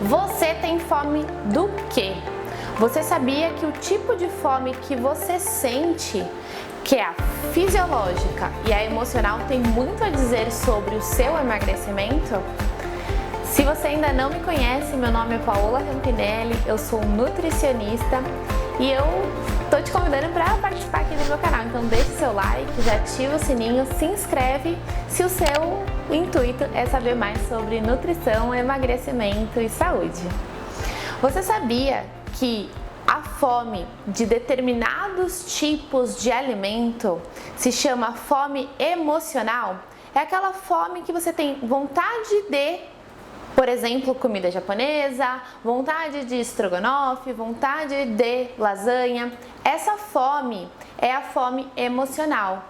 Você tem fome do quê? Você sabia que o tipo de fome que você sente, que é a fisiológica e a emocional, tem muito a dizer sobre o seu emagrecimento? Se você ainda não me conhece, meu nome é Paola Rampinelli, eu sou nutricionista e eu tô te convidando para participar aqui do meu canal. Então deixe seu like, já ativa o sininho, se inscreve se o seu intuito é saber mais sobre nutrição, emagrecimento e saúde. Você sabia que a fome de determinados tipos de alimento se chama fome emocional? É aquela fome que você tem vontade de, por exemplo, comida japonesa, vontade de estrogonofe, vontade de lasanha. Essa fome é a fome emocional.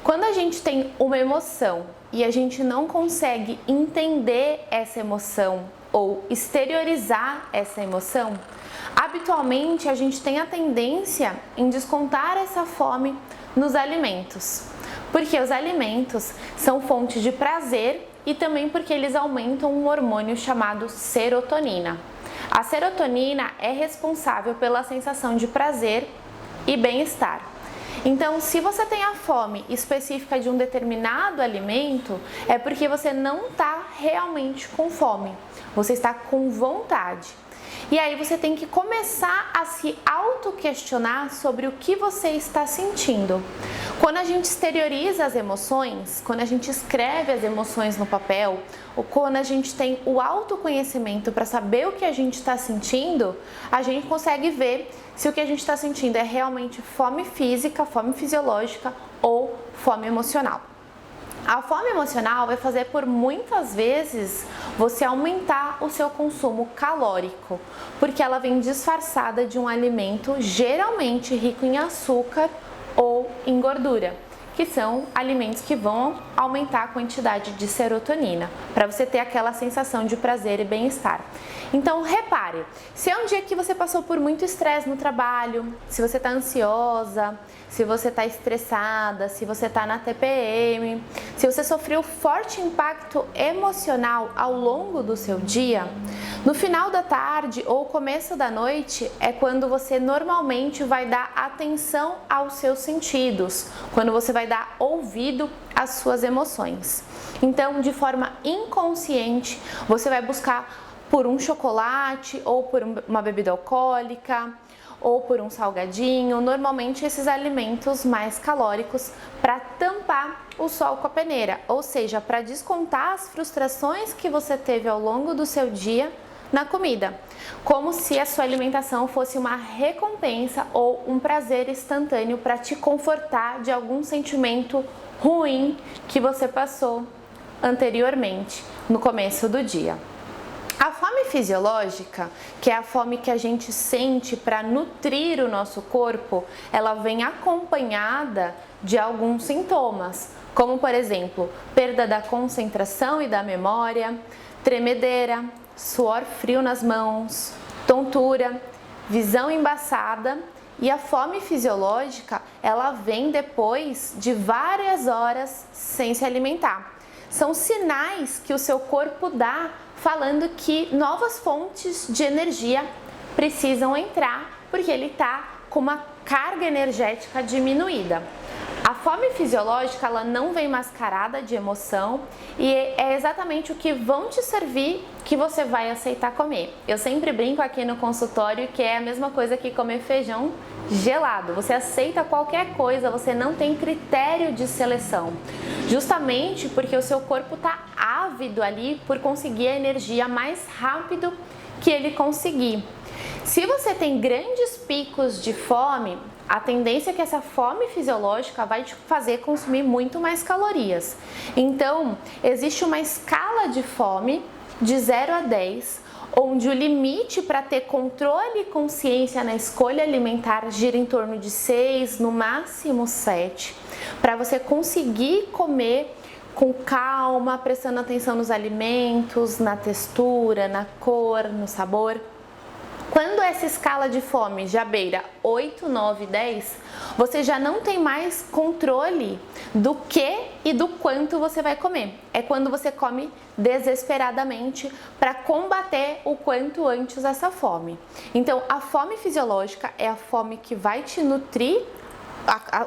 Quando a gente tem uma emoção e a gente não consegue entender essa emoção ou exteriorizar essa emoção, habitualmente a gente tem a tendência em descontar essa fome nos alimentos. Porque os alimentos são fonte de prazer e também porque eles aumentam um hormônio chamado serotonina. A serotonina é responsável pela sensação de prazer e bem-estar. Então, se você tem a fome específica de um determinado alimento, é porque você não está realmente com fome, você está com vontade. E aí você tem que começar a se auto-questionar sobre o que você está sentindo. Quando a gente exterioriza as emoções, quando a gente escreve as emoções no papel, ou quando a gente tem o autoconhecimento para saber o que a gente está sentindo, a gente consegue ver se o que a gente está sentindo é realmente fome física, fome fisiológica ou fome emocional. A fome emocional vai fazer por muitas vezes você aumentar o seu consumo calórico, porque ela vem disfarçada de um alimento geralmente rico em açúcar ou em gordura, que são alimentos que vão aumentar a quantidade de serotonina, para você ter aquela sensação de prazer e bem-estar. Então repare, se é um dia que você passou por muito estresse no trabalho, se você está ansiosa, se você está estressada, se você está na TPM, se você sofreu forte impacto emocional ao longo do seu dia, no final da tarde ou começo da noite é quando você normalmente vai dar atenção aos seus sentidos, quando você vai dar ouvido às suas emoções. Então, de forma inconsciente, você vai buscar por um chocolate ou por uma bebida alcoólica ou por um salgadinho, normalmente esses alimentos mais calóricos, para tampar o sol com a peneira, ou seja, para descontar as frustrações que você teve ao longo do seu dia na comida, como se a sua alimentação fosse uma recompensa ou um prazer instantâneo para te confortar de algum sentimento ruim que você passou anteriormente no começo do dia. A fome fisiológica, que é a fome que a gente sente para nutrir o nosso corpo, ela vem acompanhada de alguns sintomas, como por exemplo, perda da concentração e da memória, tremedeira, suor frio nas mãos, tontura, visão embaçada. E a fome fisiológica, ela vem depois de várias horas sem se alimentar. São sinais que o seu corpo dá falando que novas fontes de energia precisam entrar porque ele está com uma carga energética diminuída. A fome fisiológica, ela não vem mascarada de emoção e é exatamente o que vão te servir que você vai aceitar comer. Eu sempre brinco aqui no consultório que é a mesma coisa que comer feijão gelado. Você aceita qualquer coisa, você não tem critério de seleção. Justamente porque o seu corpo está ávido ali por conseguir a energia mais rápido que ele conseguir. Se você tem grandes picos de fome, a tendência é que essa fome fisiológica vai te fazer consumir muito mais calorias. Então, existe uma escala de fome de 0 a 10, onde o limite para ter controle e consciência na escolha alimentar gira em torno de 6, no máximo 7, para você conseguir comer com calma, prestando atenção nos alimentos, na textura, na cor, no sabor. Quando essa escala de fome já beira 8, 9, 10, você já não tem mais controle do que e do quanto você vai comer. É quando você come desesperadamente para combater o quanto antes essa fome. Então, a fome fisiológica é a fome que vai te nutrir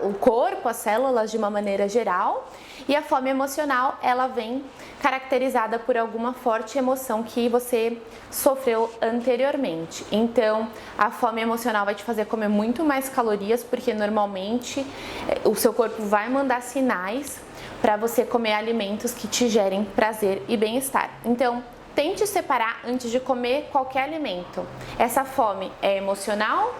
o corpo, as células de uma maneira geral, e a fome emocional, ela vem caracterizada por alguma forte emoção que você sofreu anteriormente. Então, a fome emocional vai te fazer comer muito mais calorias, porque normalmente o seu corpo vai mandar sinais para você comer alimentos que te gerem prazer e bem-estar. Então, tente separar antes de comer qualquer alimento. Essa fome é emocional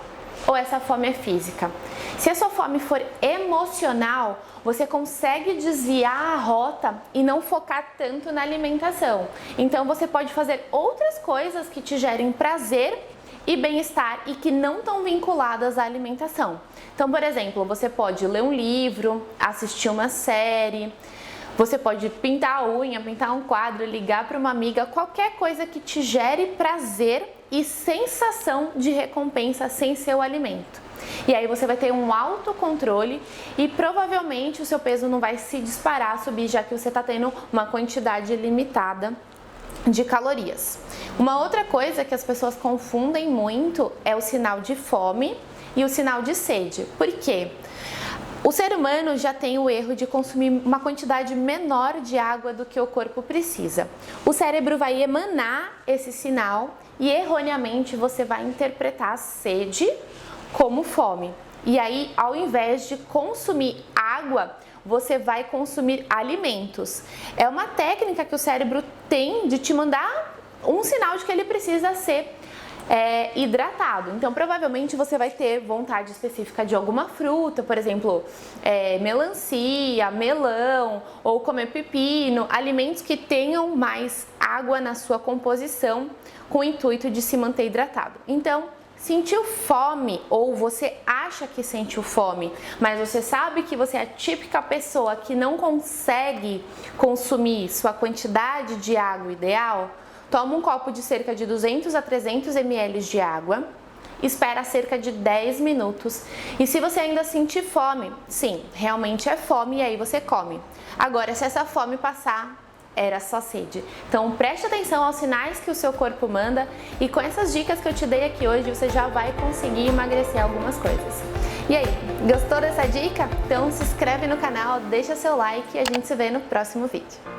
ou essa fome é física? Se a sua fome for emocional, você consegue desviar a rota e não focar tanto na alimentação. Então você pode fazer outras coisas que te gerem prazer e bem-estar e que não estão vinculadas à alimentação. Então, por exemplo, você pode ler um livro, assistir uma série, você pode pintar a unha, pintar um quadro, ligar para uma amiga, qualquer coisa que te gere prazer e sensação de recompensa sem ser o alimento. E aí você vai ter um autocontrole e provavelmente o seu peso não vai se disparar, subir, já que você está tendo uma quantidade limitada de calorias. Uma outra coisa que as pessoas confundem muito é o sinal de fome e o sinal de sede. Por quê? O ser humano já tem o erro de consumir uma quantidade menor de água do que o corpo precisa. O cérebro vai emanar esse sinal e erroneamente você vai interpretar a sede como fome. E aí, ao invés de consumir água, você vai consumir alimentos. É uma técnica que o cérebro tem de te mandar um sinal de que ele precisa ser hidratado. Então, provavelmente você vai ter vontade específica de alguma fruta, por exemplo, melancia, melão ou comer pepino, alimentos que tenham mais água na sua composição com o intuito de se manter hidratado. Então, sentiu fome ou você acha que sentiu fome, mas você sabe que você é a típica pessoa que não consegue consumir sua quantidade de água ideal? Toma um copo de cerca de 200 a 300 ml de água, espera cerca de 10 minutos e se você ainda sentir fome, sim, realmente é fome e aí você come. Agora, se essa fome passar, era só sede. Então preste atenção aos sinais que o seu corpo manda e com essas dicas que eu te dei aqui hoje, você já vai conseguir emagrecer algumas coisas. E aí, gostou dessa dica? Então se inscreve no canal, deixa seu like e a gente se vê no próximo vídeo.